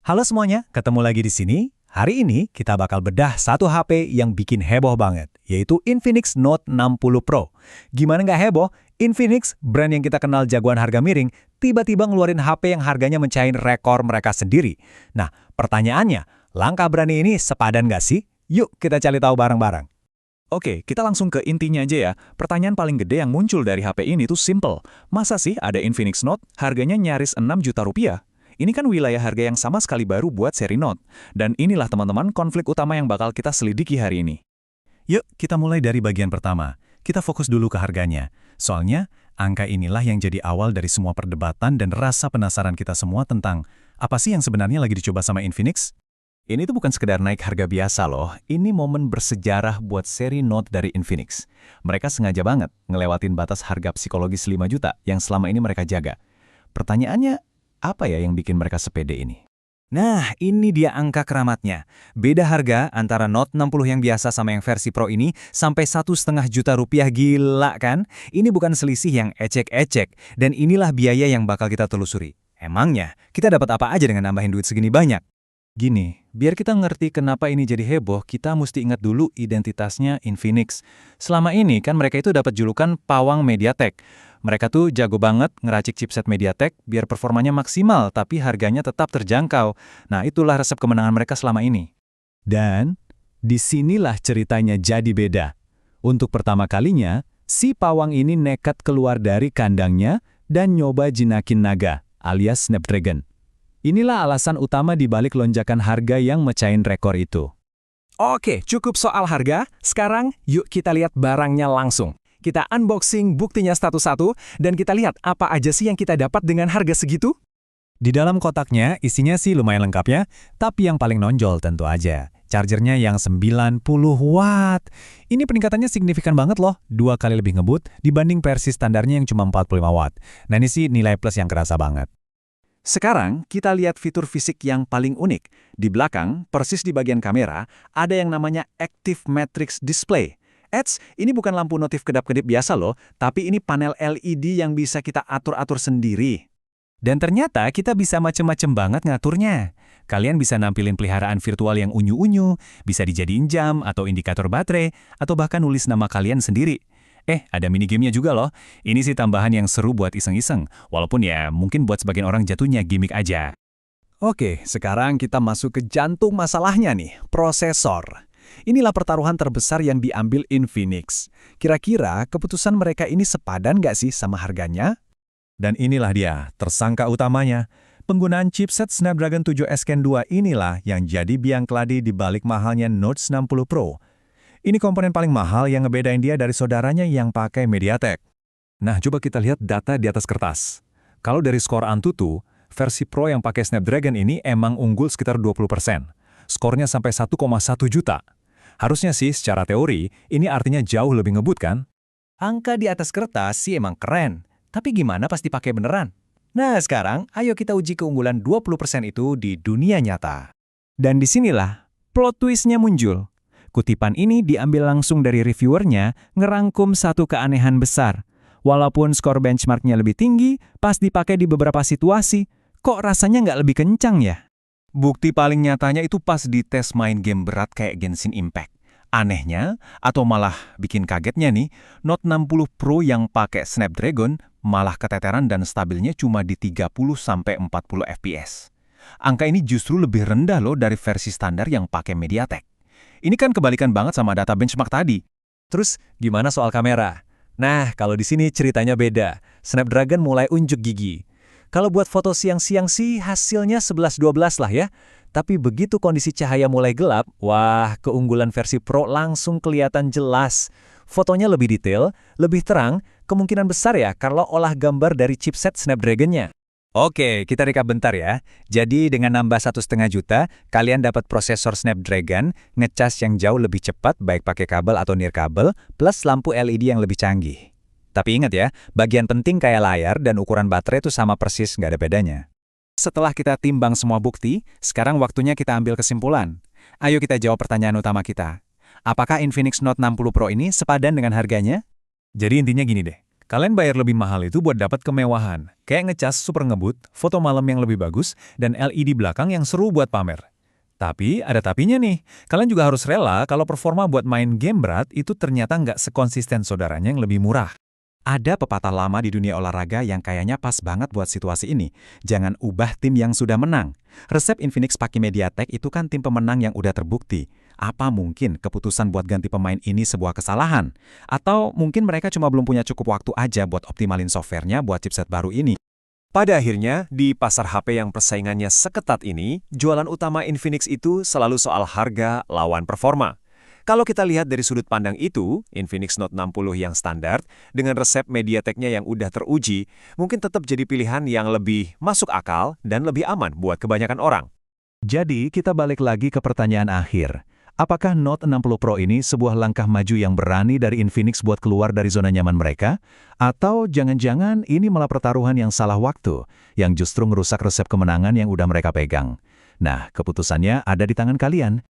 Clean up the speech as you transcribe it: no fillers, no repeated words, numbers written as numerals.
Halo semuanya, ketemu lagi di sini. Hari ini kita bakal bedah satu HP yang bikin heboh banget, yaitu Infinix Note 60 Pro. Gimana nggak heboh? Infinix, brand yang kita kenal jagoan harga miring, tiba-tiba ngeluarin HP yang harganya mencahin rekor mereka sendiri. Nah, pertanyaannya, langkah berani ini sepadan nggak sih? Yuk kita cari tahu bareng-bareng. Oke, kita langsung ke intinya aja ya. Pertanyaan paling gede yang muncul dari HP ini tuh simple. Masa sih ada Infinix Note harganya nyaris 6 juta rupiah? Ini kan wilayah harga yang sama sekali baru buat seri Note. Dan inilah teman-teman konflik utama yang bakal kita selidiki hari ini. Yuk kita mulai dari bagian pertama. Kita fokus dulu ke harganya. Soalnya, angka inilah yang jadi awal dari semua perdebatan dan rasa penasaran kita semua tentang apa sih yang sebenarnya lagi dicoba sama Infinix? Ini tuh bukan sekedar naik harga biasa loh, ini momen bersejarah buat seri Note dari Infinix. Mereka sengaja banget ngelewatin batas harga psikologis 5 juta yang selama ini mereka jaga. Pertanyaannya, apa ya yang bikin mereka sepede ini? Nah, ini dia angka keramatnya. Beda harga antara Note 60 yang biasa sama yang versi Pro ini sampai 1,5 juta rupiah, gila kan? Ini bukan selisih yang ecek-ecek, dan inilah biaya yang bakal kita telusuri. Emangnya, kita dapat apa aja dengan nambahin duit segini banyak? Gini, biar kita ngerti kenapa ini jadi heboh, kita mesti ingat dulu identitasnya Infinix. Selama ini kan mereka itu dapat julukan pawang MediaTek. Mereka tuh jago banget ngeracik chipset MediaTek biar performanya maksimal tapi harganya tetap terjangkau. Nah, itulah resep kemenangan mereka selama ini. Dan disinilah ceritanya jadi beda. Untuk pertama kalinya, si pawang ini nekat keluar dari kandangnya dan nyoba jinakin naga, alias Snapdragon. Inilah alasan utama dibalik lonjakan harga yang mecahin rekor itu. Oke, cukup soal harga. Sekarang yuk kita lihat barangnya langsung. Kita unboxing buktinya satu-satu dan kita lihat apa aja sih yang kita dapat dengan harga segitu. Di dalam kotaknya isinya sih lumayan lengkap ya, tapi yang paling nonjol tentu aja. Chargernya yang 90 watt. Ini peningkatannya signifikan banget loh, 2 kali lebih ngebut dibanding versi standarnya yang cuma 45 watt. Nah ini sih nilai plus yang kerasa banget. Sekarang, kita lihat fitur fisik yang paling unik. Di belakang, persis di bagian kamera, ada yang namanya Active Matrix Display. Ini bukan lampu notif kedap-kedip biasa loh, tapi ini panel LED yang bisa kita atur-atur sendiri. Dan ternyata kita bisa macem-macem banget ngaturnya. Kalian bisa nampilin peliharaan virtual yang unyu-unyu, bisa dijadiin jam atau indikator baterai, atau bahkan nulis nama kalian sendiri. Ada minigamenya juga loh. Ini sih tambahan yang seru buat iseng-iseng, walaupun ya mungkin buat sebagian orang jatuhnya gimmick aja. Oke, sekarang kita masuk ke jantung masalahnya nih, prosesor. Inilah pertaruhan terbesar yang diambil Infinix. Kira-kira keputusan mereka ini sepadan nggak sih sama harganya? Dan inilah dia, tersangka utamanya. Penggunaan chipset Snapdragon 7 Gen 2 inilah yang jadi biang keladi di balik mahalnya Note 60 Pro. Ini komponen paling mahal yang ngebedain dia dari saudaranya yang pakai MediaTek. Nah, coba kita lihat data di atas kertas. Kalau dari skor Antutu, versi Pro yang pakai Snapdragon ini emang unggul sekitar 20%. Skornya sampai 1,1 juta. Harusnya sih secara teori, ini artinya jauh lebih ngebut kan? Angka di atas kertas sih emang keren. Tapi gimana pas dipakai beneran? Nah, sekarang ayo kita uji keunggulan 20% itu di dunia nyata. Dan disinilah plot twist-nya muncul. Kutipan ini diambil langsung dari reviewernya ngerangkum satu keanehan besar. Walaupun skor benchmarknya lebih tinggi, pas dipakai di beberapa situasi, kok rasanya nggak lebih kencang ya? Bukti paling nyatanya itu pas di tes main game berat kayak Genshin Impact. Anehnya, atau malah bikin kagetnya nih, Note 60 Pro yang pakai Snapdragon malah keteteran dan stabilnya cuma di 30-40 fps. Angka ini justru lebih rendah loh dari versi standar yang pakai MediaTek. Ini kan kebalikan banget sama data benchmark tadi. Terus, gimana soal kamera? Nah, kalau di sini ceritanya beda. Snapdragon mulai unjuk gigi. Kalau buat foto siang-siang sih hasilnya 11-12 lah ya. Tapi begitu kondisi cahaya mulai gelap, wah, keunggulan versi Pro langsung kelihatan jelas. Fotonya lebih detail, lebih terang, kemungkinan besar ya kalau olah gambar dari chipset Snapdragon-nya. Oke, kita recap bentar ya. Jadi dengan nambah 1,5 juta, kalian dapat prosesor Snapdragon, ngecas yang jauh lebih cepat baik pakai kabel atau nirkabel, plus lampu LED yang lebih canggih. Tapi ingat ya, bagian penting kayak layar dan ukuran baterai itu sama persis, nggak ada bedanya. Setelah kita timbang semua bukti, sekarang waktunya kita ambil kesimpulan. Ayo kita jawab pertanyaan utama kita. Apakah Infinix Note 60 Pro ini sepadan dengan harganya? Jadi intinya gini deh. Kalian bayar lebih mahal itu buat dapat kemewahan, kayak ngecas super ngebut, foto malam yang lebih bagus, dan LED belakang yang seru buat pamer. Tapi ada tapinya nih, kalian juga harus rela kalau performa buat main game berat itu ternyata nggak sekonsisten saudaranya yang lebih murah. Ada pepatah lama di dunia olahraga yang kayaknya pas banget buat situasi ini. Jangan ubah tim yang sudah menang. Resep Infinix pakai MediaTek itu kan tim pemenang yang udah terbukti. Apa mungkin keputusan buat ganti pemain ini sebuah kesalahan? Atau mungkin mereka cuma belum punya cukup waktu aja buat optimalin softwarenya buat chipset baru ini? Pada akhirnya, di pasar HP yang persaingannya seketat ini, jualan utama Infinix itu selalu soal harga lawan performa. Kalau kita lihat dari sudut pandang itu, Infinix Note 60 yang standar, dengan resep MediaTek-nya yang udah teruji, mungkin tetap jadi pilihan yang lebih masuk akal dan lebih aman buat kebanyakan orang. Jadi, kita balik lagi ke pertanyaan akhir. Apakah Note 60 Pro ini sebuah langkah maju yang berani dari Infinix buat keluar dari zona nyaman mereka? Atau jangan-jangan ini malah pertaruhan yang salah waktu, yang justru ngerusak resep kemenangan yang udah mereka pegang? Nah, keputusannya ada di tangan kalian.